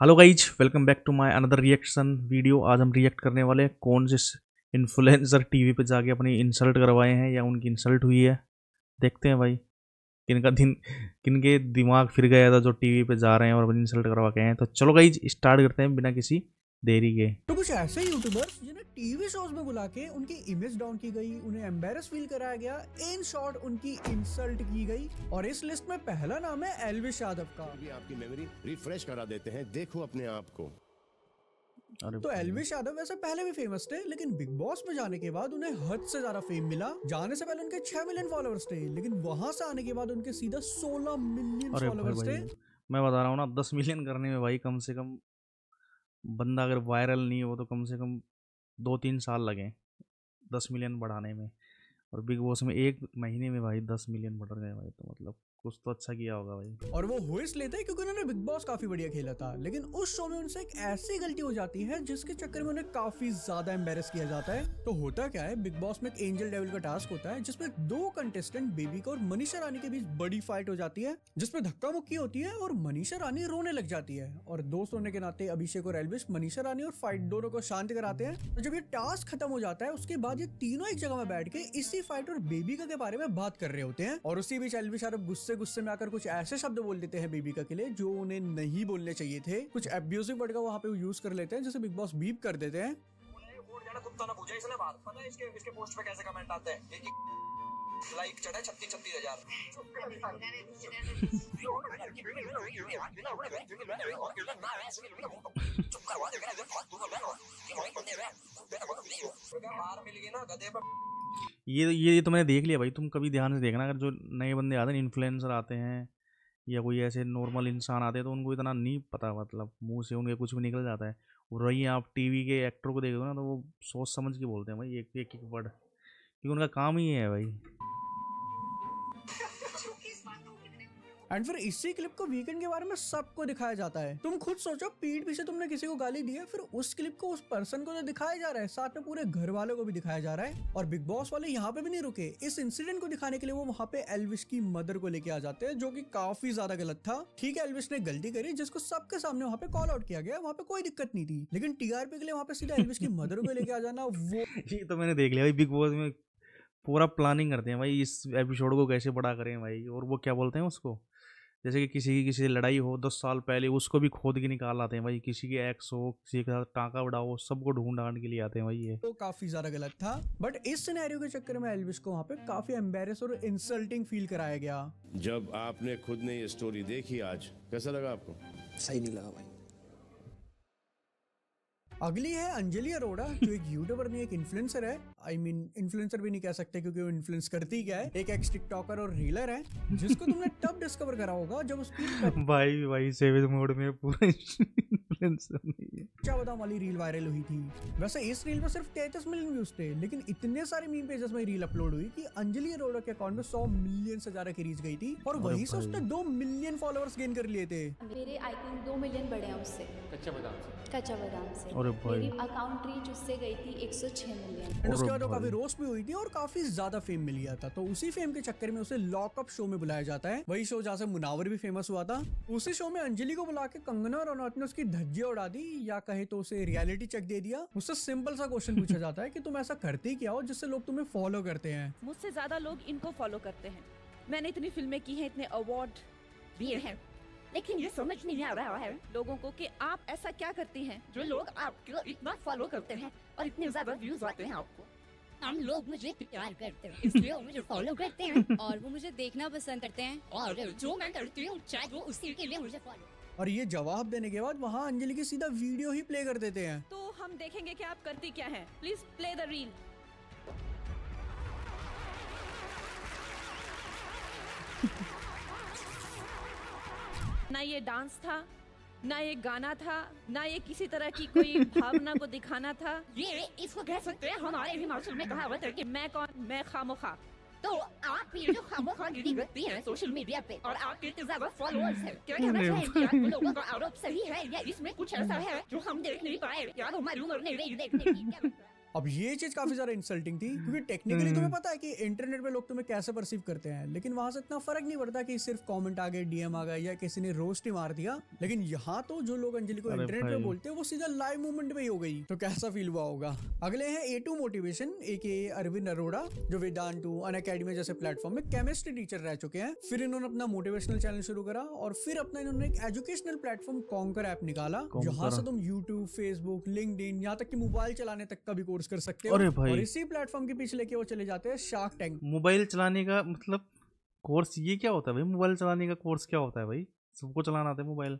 Hello guys, welcome back to my another reaction video. आज हम react करने वाले हैं कौन से इन्फ्लुएंसर टीवी पे जाके अपनी इंसल्ट करवाए हैं या उनकी इंसल्ट हुई है। देखते हैं भाई किनके दिमाग फिर गया था जो टीवी पे जा रहे हैं और अपनी इंसल्ट करवा के हैं। तो चलो गाइज स्टार्ट करते हैं बिना किसी देरी के। तो कुछ ऐसे यूट्यूबर्स जिन्हें टीवी शोज में बुला के उनकी इमेज डाउन की गई, उन्हें एम्बेरस फील कराया गया, इन शॉर्ट उनकी इंसल्ट की गई। और इस लिस्ट में पहला नाम है एल्विश यादव का। भी आपकी मेमोरी रिफ्रेश करा देते हैं, देखो अपने आप को। तो एल्विश यादव वैसे पहले भी फेमस थे, लेकिन बिग बॉस में जाने के बाद उन्हें हद से ज्यादा फेम मिला। जाने से पहले उनके 6 मिलियन फॉलोअर्स थे, लेकिन वहां से आने के बाद उनके सीधा 16 मिलियन फॉलोअर्स थे। मैं बता रहा हूँ ना, 10 मिलियन करने में भाई कम से कम बंदा अगर वायरल नहीं हो तो कम से कम 2-3 साल लगे 10 मिलियन बढ़ाने में। और बिग बॉस में एक महीने में भाई 10 मिलियन बढ़ गए भाई, तो मतलब कुछ तो अच्छा किया होगा भाई। और वो हो इसलिए थे क्योंकि उन्होंने बिग बॉस काफी बढ़िया खेला था, लेकिन उस शो में उनसे एक ऐसी गलती हो जाती है जिसके चक्कर में उन्हें काफी ज्यादा एम्बेरस किया जाता है। तो होता क्या है, बिग बॉस में एक एंजल डेविल का टास्क होता है जिसमें दो कंटेस्टेंट बेबिका और मनीषा रानी के बीच बड़ी फाइट हो जाती है, जिसमें धक्का मुक्की होती है और मनीषा रानी रोने लग जाती है। और दोस्त होने के नाते अभिषेक और एल्विश मनीषा रानी और फाइट दोनों को शांत कराते हैं। तो जब ये टास्क खत्म हो जाता है उसके बाद ये तीनों एक जगह में बैठ के इसी फाइट और बेबिका के बारे में बात कर रहे होते हैं। और उसी बीच एल्विश यादव गुस्से में आकर कुछ ऐसे शब्द बोल देते हैं बेबिका के लिए जो उन्हें नहीं बोलने चाहिए थे। कुछ एब्यूसिव वर्ड का वहां पे यूज कर लेते हैं, जिसे बिग बॉस बीप कर देते हैं। कुत्ता ना पूछे, इसलिए बात पता है इसके पोस्ट पे कैसे कमेंट आते हैं। लाइक चढ़ा 36,000। ये तो मैंने देख लिया भाई, तुम कभी ध्यान से देखना। अगर जो नए बंदे आते हैं, इन्फ्लुएंसर आते हैं या कोई ऐसे नॉर्मल इंसान आते हैं, तो उनको इतना नहीं पता, मतलब मुंह से उनके कुछ भी निकल जाता है। और रही आप टीवी के एक्टर को देखो ना, तो वो सोच समझ के बोलते हैं भाई एक एक वर्ड, क्योंकि उनका काम ही है भाई। एंड फिर इसी क्लिप को वीकेंड के बारे में सबको दिखाया जाता है। तुम खुद सोचो, पीठ पीछे तुमने किसी को गाली दी है, फिर उस क्लिप को उस पर्सन को तो दिखाया जा रहा है, साथ में पूरे घर वालों को भी दिखाया जा रहा है। और बिग बॉस वाले यहाँ पे भी नहीं रुके। इस इंसिडेंट को दिखाने के लिए वो वहाँ पे एल्विश की मदर को लेके आ जाते हैं, जो कि काफी ज्यादा गलत था। ठीक है, एल्विश ने गलती करी जिसको सबके सामने वहाँ पे कॉल आउट किया गया, वहाँ पे कोई दिक्कत नहीं थी, लेकिन टीआरपी के लिए वहाँ पे सीधा एल्विश की मदर को लेके आ जाना, वो ये तो मैंने देख लिया भाई। बिग बॉस में पूरा प्लानिंग करते हैं भाई, इस एपिसोड को कैसे बड़ा करें भाई। और वो क्या बोलते हैं उसको, जैसे कि किसी से लड़ाई हो 10 साल पहले, उसको भी खोद के निकाल आते हैं भाई। किसी के एक्स हो, किसी के साथ टाँका बढ़ाओ, सबको ढूंढ ढांड के लिए आते हैं भाई। ये तो काफी ज्यादा गलत था, बट इस सिनेरियो के चक्कर में एल्विश को वहाँ पे काफी एम्बेरस और इंसल्टिंग फील कराया गया। जब आपने खुद ने ये स्टोरी देखी आज, कैसा लगा आपको? सही नहीं लगा भाई। अगली है अंजलि अरोड़ा, जो एक यूट्यूबर नहीं एक इन्फ्लुएंसर है। आई मीन इन्फ्लुएंसर भी नहीं कह सकते क्योंकि वो इन्फ्लुएंस करती क्या है, एक एक्स टिकटॉकर और रीलर है, जिसको तुमने तब डिस्कवर करा होगा जब उसकी भाई सेवेज मोड में पूरा इन्फ्लुएंसर नहीं है। कच्चा बादाम वाली रील वायरल हुई थी। वैसे इस रील में सिर्फ 33 मिलियन व्यूज थे, लेकिन इतने सारे मीम पेजेस में रील अपलोड हुई कि अंजलि अरोड़ा के अकाउंट में 100 मिलियन से ज्यादा की रीच गई थी। और वहीं से उसने 2 मिलियन फॉलोअर्स गेन कर लिए थे। मेरे आई थिंक 2 मिलियन बढ़े हैं उससे, कच्चा बादाम से। अरे भाई, मेरी अकाउंट रीच उससे गई थी 106 मिलियन। एंड उसके बाद वो काफी रोस्ट भी हुई थी और काफी ज्यादा फेम मिल गया था। तो उसी फेम के चक्कर में उसे लॉकअप शो में बुलाया जाता है, वही शो जहाँ से मुनावर भी फेमस हुआ था। उसी शो में अंजलि को बुला के कंगना रनौत ने उसकी धज्जियां उड़ा दी, या कहे तो उसे रियलिटी चेक दे दिया। उससे सिंपल सा क्वेश्चन पूछा जाता है कि तुम ऐसा करती क्या हो जिससे लोग तुम्हें फॉलो करते हैं। मुझसे ज्यादा लोग इनको फॉलो करते हैं। मैंने इतनी फिल्में की हैं, इतने अवार्ड दिए हैं, लेकिन ये समझ नहीं आ रहा है लोगों को कि आप ऐसा क्या करती हैं जो लोग आपको इतना फॉलो करते हैं और इतने ज्यादा व्यूज आते हैं आपको। हम लोग मुझे प्यार करते हैं, इसलिए वो मुझे फॉलो करते हैं और वो मुझे देखना पसंद करते हैं, और जो मैं करती हूँ चाहे वो उसी के लिए मुझे फॉलो। और ये जवाब देने के बाद वहाँ अंजलि की सीधा वीडियो ही प्ले कर देते हैं। तो हम देखेंगे कि आप करती क्या हैं। Please play the reel. ना ये डांस था, ना ये गाना था, ना ये किसी तरह की कोई भावना को दिखाना था। ये इसको कह सकते हैं, हमारे हिमाचल में कहावत है कि मैं कौन, मैं खामोखा। तो आप ये जो खामोखागिरी करती हैं सोशल मीडिया पे और आपके इतने ज्यादा फॉलोअर्स हैं, क्या कहना चाहेंगे? आप लोगों का आरोप सही है या इसमें कुछ ऐसा है जो हम देख नहीं पाए या हमारी उम्र नहीं रही देखने की? अब ये चीज काफी ज्यादा इंसल्टिंग थी, क्योंकि टेक्निकली तुम्हें पता है कि इंटरनेट पे लोग तुम्हें कैसे परसीव करते हैं, लेकिन वहां से इतना फर्क नहीं पड़ता कि सिर्फ कमेंट आ गए, डीएम आ गया या किसी ने रोस्ट ही मार दिया। लेकिन यहाँ तो जो लोग अंजलि को इंटरनेट पे बोलते हैं वो सीधा लाइव मूवमेंट पे ही हो गई, तो कैसा फील हुआ होगा। अगले हैं A2 मोटिवेशन एके अरविंद अरोड़ा, जो वेदांतु, अनअकैडमी जैसे प्लेटफॉर्म में केमिस्ट्री टीचर रह चुके हैं। फिर इन्होंने अपना मोटिवेशनल चैनल शुरू करा और फिर अपना इन्होंने एक एजुकेशनल प्लेटफॉर्म कॉन्कर ऐप निकाला, जहां से तुम यूट्यूब, फेसबुक, लिंक्डइन, यहाँ तक कि मोबाइल चलाने तक का भी कोर्स कर सकते हो। और इसी प्लेटफॉर्म के पीछे लेके वो चले जाते हैं शार्क टैंक। मोबाइल चलाने का मतलब कोर्स ये क्या होता है भाई? मोबाइल चलाने का कोर्स क्या होता है भाई? सबको चलाना आता है मोबाइल।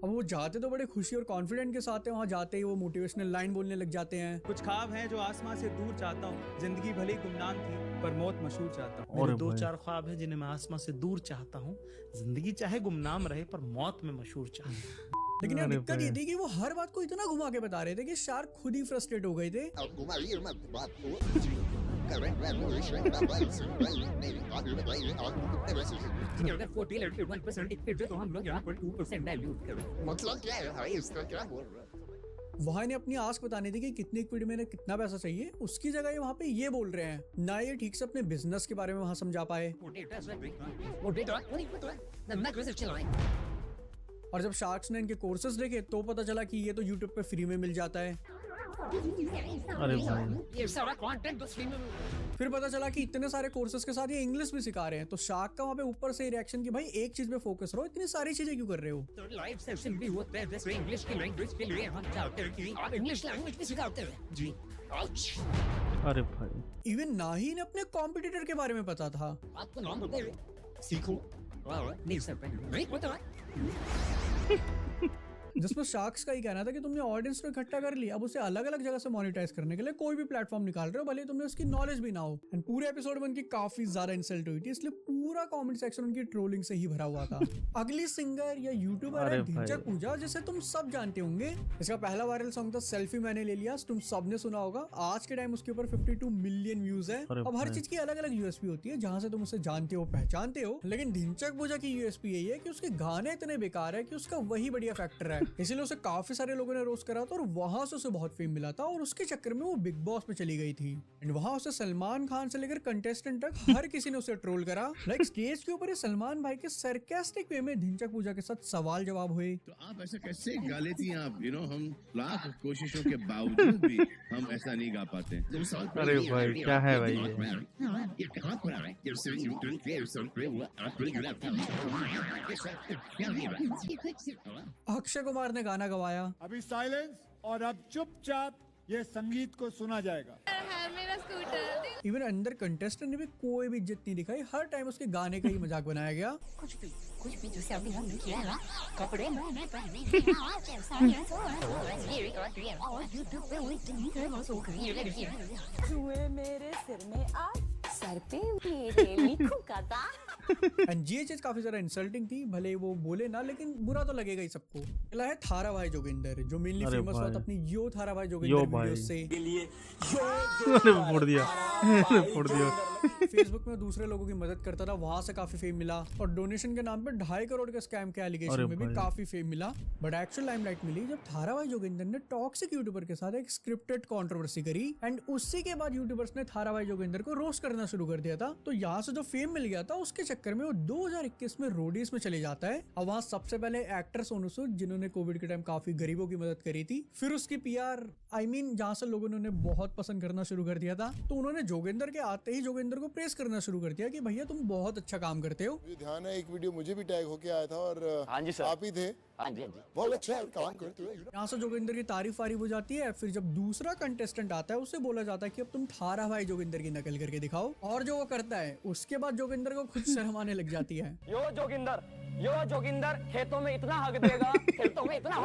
अब वो जाते तो बड़े खुशी और कॉन्फिडेंट के साथ है, वहाँ जाते ही वो मोटिवेशनल लाइन बोलने लग जाते हैं। कुछ ख्वाब हैं जो आसमां से दूर चाहता हूँ, जिंदगी भले गुमनाम थी पर मौत मशहूर चाहता हूँ। मेरे 2-4 ख्वाब हैं जिन्हें मैं आसमां से दूर चाहता हूँ, जिंदगी चाहे गुमनाम रहे पर मौत में मशहूर चाहता हूँ। लेकिन यार दिक्कत ये थी कि वो हर बात को इतना घुमा के बता रहे थे कि शार्क खुद ही फ्रस्ट्रेट हो गए थे। वहाँ ने अपनी आस्क बताने थी कि कितनी इक्विटी में कितना पैसा चाहिए, उसकी जगह वहाँ पे ये बोल रहे हैं ना, ये ठीक से अपने बिजनेस के बारे में वहाँ समझा पाए। और जब शार्क्स ने इनके कोर्सेज देखे तो पता चला कि ये तो यूट्यूब पे फ्री में मिल जाता है। अरे भाई, ये सारा कंटेंट तो फ्री में। फिर पता चला कि इतने सारे कोर्सेज के साथ ये इंग्लिश भी सिखा रहे हैं, तो शार्क का वहाँ पे ऊपर से रिएक्शन कि भाई एक चीज पे फोकस रहो, इतनी सारी चीजें क्यों कर रहे हो। तो लाइव सेशन भी होता है जैसे इंग्लिश की लैंग्वेज के लिए हम चाहते हैं कि आप इंग्लिश लैंग्वेज भी सिखाते हैं जी। अरे भाई, इवन ना ही इन्हें अपने कॉम्पिटिटर के बारे में पता था। आपको नाम बताइए, सीखो नहीं सकते नहीं पता। जिसमें शार्क्स का ही कहना था कि तुमने ऑडियंस को इकट्ठा कर लिया, अब उसे अलग अलग जगह से मोनेटाइज करने के लिए कोई भी प्लेटफॉर्म निकाल रहे हो, भले तुमने उसकी नॉलेज भी ना हो। एंड पूरे एपिसोड में उनकी काफी ज्यादा इंसल्ट हुई थी, इसलिए पूरा कमेंट सेक्शन उनकी ट्रोलिंग से ही भरा हुआ था। अगली सिंगर या यूट्यूबर है ढिंचक पूजा, जिसे तुम सब जानते होंगे। इसका पहला वायरल सॉन्ग था सेल्फी मैंने ले लिया, तुम सबने सुना होगा। आज के टाइम उसके ऊपर 52 मिलियन व्यूज है। अब हर चीज की अलग अलग यूएसपी होती है जहां से तुम उसे जानते हो, पहचानते हो, लेकिन ढिंचक पूजा की यूएसपी यही है कि उसके गाने इतने बेकार है कि उसका वही बढ़िया फैक्टर है, इसलिए उसे काफी सारे लोगों ने रोस्ट करा था और वहां से उसे बहुत फेम मिला था। और उसके चक्कर में वो बिग बॉस में चली गई थी एंड वहां उसे सलमान खान से लेकर कंटेस्टेंट तक हर किसी ने उसे ट्रोल करा। लाइक स्टेज के ऊपर ये सलमान भाई के सरकास्टिक वे में ढिंचक पूजा के साथ सवाल जवाब हुए। तो आप ऐसा कैसे गा लेती हैं आप? हम लाख कोशिशों के बावजूद भी हम ऐसा नहीं गा पाते। अरे भाई, क्या है भाई अक्षय कुमार ने गाना गवाया। अभी साइलेंस और अब चुपचाप ये संगीत को सुना जाएगा। मेरा स्कूटर। इवन अंदर कंटेस्टेंट ने भी कोई भी इज्जत नहीं दिखाई, हर टाइम उसके गाने का ही मजाक बनाया गया। कुछ भी जैसे अभी हम किया ना, कपड़े मैंने पहने हैं आज सारे और यूट्यूब पे हुए मेरे सिर में आज सर पे मेरे लिखू का था। एंड ये चीज काफी ज्यादा इंसल्टिंग थी, भले वो बोले ना, लेकिन बुरा तो लगेगा ही सबको। अगला है थारा भाई जोगिंदर, जो मेनली फेमस हुआ था अपनी यो थारा भाई जोगिंदर वीडियोस से। फोड़ दिया फोड़ दिया। फेसबुक में दूसरे लोगों की मदद करता था, वहां से काफी फेम मिला। और डोनेशन के नाम पे 2.5 करोड़ के स्कैम के एलिगेशन में भी काफी फेम मिला। बट एक्चुअल लाइमलाइट मिली जब थारा भाई जोगिंदर ने टॉक्सिक यूट्यूबर के साथ एक स्क्रिप्टेड कंट्रोवर्सी करी एंड उसी के बाद यूट्यूबर्स ने थारा भाई जोगिंदर को रोस्ट करना शुरू कर दिया था। तो यहाँ से जो फेम मिल गया था उसके चक्कर में वो 2021 में रोडीज में चले जाता है। अब वहाँ सबसे पहले एक्टर सोनू सूद, जिन्होंने कोविड के टाइम काफी गरीबों की मदद करी थी। फिर उसकी पीआर जहाँ से लोगों ने उन्हें बहुत पसंद करना शुरू कर दिया था, तो उन्होंने जोगिंदर के आते ही जोगिंदर को प्रेस करना शुरू कर दिया कि भैया तुम बहुत अच्छा काम करते हो। ध्यान है एक वीडियो मुझे भी टैग होके आया था और आप ही थे। बहुत अच्छा काम करते हो। यहाँ से जोगिंदर की तारीफ वारीफ हो जाती है। फिर जब दूसरा कंटेस्टेंट आता है उसे बोला जाता है कि अब तुम थारा भाई जोगिंदर की नकल करके दिखाओ, और जो वो करता है उसके बाद जोगिंदर को खुद शर्म आने लग जाती है। यो जोगिंदर खेतों में इतना हक देगा, खेतों में इतना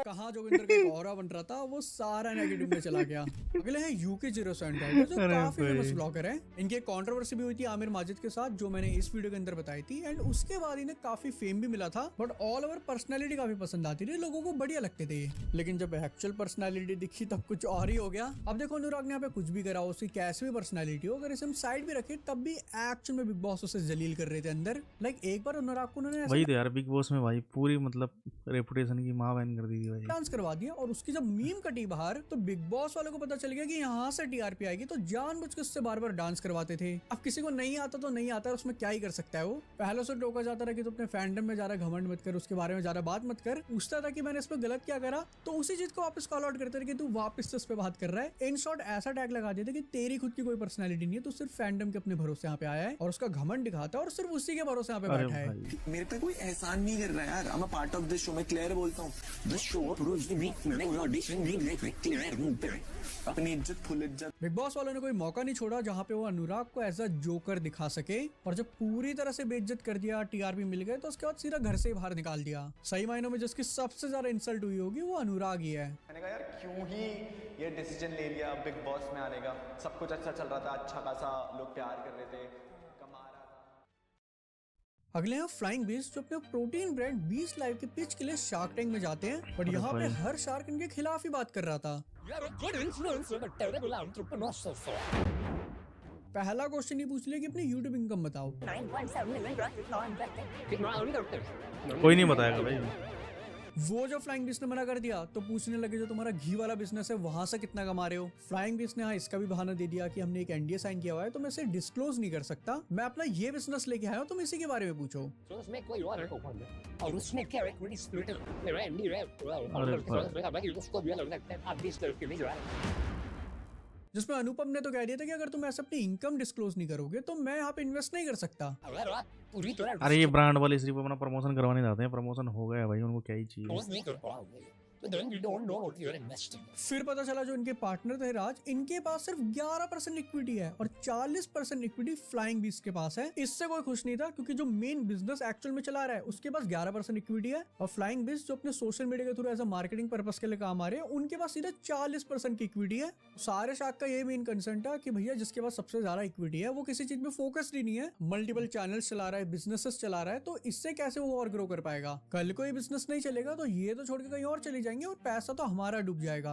कहा जोगिंदर का ऑरा बन रहा था, वो सारा नेगेटिव में चला गया। अगले हैं UK07 जो काफी फेमस ब्लॉगर है। इनकी कंट्रोवर्सी भी हुई थी आमिर माजिद के साथ, जो मैंने इस वीडियो के अंदर बताई थी। एंड उसके बाद इन्हें काफी फेम भी मिला था, बट ऑल ओवर पर्सनालिटी काफी पसंद आती थी, लोगों को बढ़िया लगते थे। लेकिन जब एक्चुअल पर्सनालिटी दिखी तब कुछ और ही हो गया। अब देखो अनुराग ने यहाँ पे कुछ भी करा, उसकी कैसी भी पर्सनालिटी पर्सनैलिटी हो, अगर इसे हम साइड भी रखे तब भी एक्चुअल में बिग बॉस उसे जलील कर रहे थे अंदर। लाइक एक बार अनुराग को उन्होंने वही तो यार, बिग बॉस में भाई पूरी मतलब रेपुटेशन की माँ बहन कर दी थी भाई। डांस करवा दिया और उसकी जब मीम कटी बाहर तो बिग बॉस वालों को पता चल गया कि यहाँ से टीआरपी आएगी, तो जानबूझ के उससे बार बार डांस करवाते थे। अब किसी को नहीं आता तो नहीं आता, उसमें क्या ही कर सकता है वो। पहले से टोका जाता रहा कि तो अपने फैंडम में ज्यादा घमंड मत कर, उसके बारे में ज्यादा बात मत कर। पूछता था कि मैंने इस पे गलत क्या करा, तो उसी चीज को वापस कॉल आउट करते थे कि तू वापस से इस पे बात कर रहा है। इन शॉर्ट ऐसा टैग लगा देते कि तेरी खुद की कोई पर्सनैलिटी नहीं है, तू सिर्फ फैंडम के अपने भरोसे यहाँ पे आया है और उसका घमंड दिखाता है और सिर्फ उसी के भरोसे यहाँ पे बैठा है। मेरे पे कोई एहसान नहीं कर रहा यार, I'm a part of this show, मैं क्लियर बोलता हूँ। This show proves me मैंने कोई ऑडिशन नहीं क्लियर, अपनी इज्जत फुल इज्जत। बिग बॉस वालों ने कोई मौका नहीं छोड़ा जहाँ पे वो अनुराग को एज अ जोकर दिखा सके, और जब पूरी तरह से बेइज्जत कर दिया, टीआरपी मिल गए, तो उसके बाद सीधा घर से ही बाहर निकाल दिया। सही मायनों में जिसकी सबसे ज्यादा इंसल्ट हुई होगी वो अनुराग ही है। मैंने कहा यार क्यों ही ये डिसीजन ले लिया बिग बॉस में आने का, सब कुछ अच्छा चल रहा था, अच्छा खासा लोग प्यार कर रहे थे, कमा रहा था। अगले हैं फ्लाइंग बीस्ट, जो अपने प्रोटीन ब्रांड 20 लाइव के पिच के लिए शार्क टैंक में जाते हैं, और यहाँ पे हर शार्क इनके खिलाफ ही बात कर रहा था। पहला क्वेश्चन ही पूछ लिया कि अपनी यूट्यूब इनकम बताओ। कोई नहीं बताएगा भाई। वो जो फ्लाइंग बीस्ट ने मना कर दिया तो पूछने लगे जो तुम्हारा घी वाला बिजनेस है वहां से कितना कमा रहे हो। फ्लाइंग बीस्ट ने हाँ इसका भी बहाना दे दिया कि हमने एक एनडीए साइन किया हुआ है तो मैं इसे डिस्क्लोज नहीं कर सकता, मैं अपना ये बिजनेस लेके आया हूँ, तुम इसी के बारे में पूछो। और उसमें क्या जिसमें अनुपम ने तो कह दिया था कि अगर तुम ऐसे अपनी इनकम डिस्क्लोज नहीं करोगे तो मैं यहाँ पे इन्वेस्ट नहीं कर सकता। अरे ये ब्रांड वाले सिर्फ अपना प्रमोशन करवाने जाते हैं, प्रमोशन हो गया भाई, उनको क्या ही चाहिए। फिर पता चला जो इनके पार्टनर थे राज, इनके पास सिर्फ 11% इक्विटी है और 40% इक्विटी फ्लाइंग बीस्ट के पास है। इससे कोई खुश नहीं था क्योंकि जो मेन बिजनेस एक्चुअल में चला रहा है उसके पास 11% इक्विटी है, और फ्लाइंग बीस्ट जो अपने सोशल मीडिया के through as a marketing purpose के लिए काम आ रहे हैं उनके पास सीधे 40% की इक्विटी है। सारे शार्क का ये मेन कंसर्न था कि भैया जिसके पास सबसे ज्यादा इक्विटी है वो किसी चीज में फोकस्ड ही नहीं है, मल्टीपल चैनल्स चला रहा है, बिजनेसेस चला रहा है, तो इससे कैसे वो और ग्रो कर पाएगा। कल को ये बिजनेस नहीं चलेगा तो ये तो छोड़ के कहीं और चली जाएंगे और पैसा तो हमारा डूब जाएगा।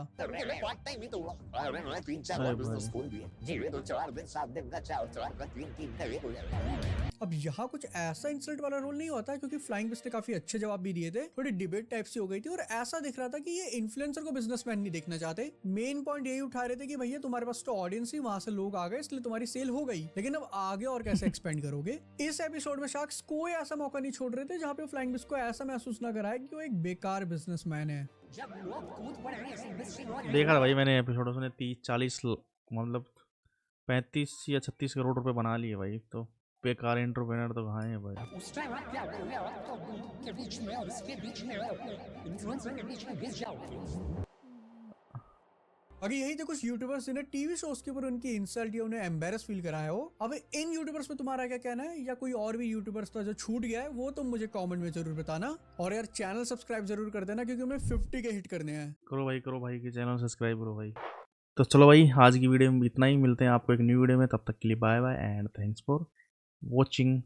अब यहाँ कुछ ऐसा इंसल्ट वाला रोल नहीं होता क्योंकि फ्लाइंग बीस्ट ने काफी अच्छे जवाब भी दिए थे, थोड़ी डिबेट टाइप सी हो गई थी और ऐसा दिख रहा था कि ये इन्फ्लुएंसर को बिजनेसमैन नहीं देखना चाहते। मेन पॉइंट यही उठा रहे थे कि भैया तुम्हारे पास तो ऑडियंस ही वहां से लोग आ गए इसलिए तुम्हारी सेल हो गई, लेकिन अब आगे और कैसे एक्सपेंड करोगे। इस एपिसोड में शार्क्स कोई ऐसा मौका नहीं छोड़ रहे थे जहाँ पे फ्लाइंग बीस्ट को ऐसा महसूस न कराए कि वो एक बेकार बिजनेसमैन है। देखा था भाई मैंने एपिसोड, उसने 30-40 मतलब 35 या 36 करोड़ रुपए बना लिए भाई, तो बेकार एंटरप्रेन्योर तो कहाँ है भाई। अगर यही थे कुछ यूट्यूबर्स जिन्हें टीवी शोज के ऊपर उनकी इंसल्ट या उन्हें एम्बेरस फील कराया हो। अब इन यूट्यूबर्स में तुम्हारा क्या कहना है, या कोई और भी यूट्यूबर्स था जो छूट गया है वो तुम मुझे कमेंट में जरूर बताना, और यार चैनल सब्सक्राइब जरूर कर देना क्योंकि हमें 50 के हिट करने हैं। करो भाई कि चैनल सब्सक्राइब करो भाई। तो चलो भाई आज की वीडियो में इतना ही, मिलते हैं आपको एक न्यू वीडियो में, तब तक के लिए bye bye and thanks for watching.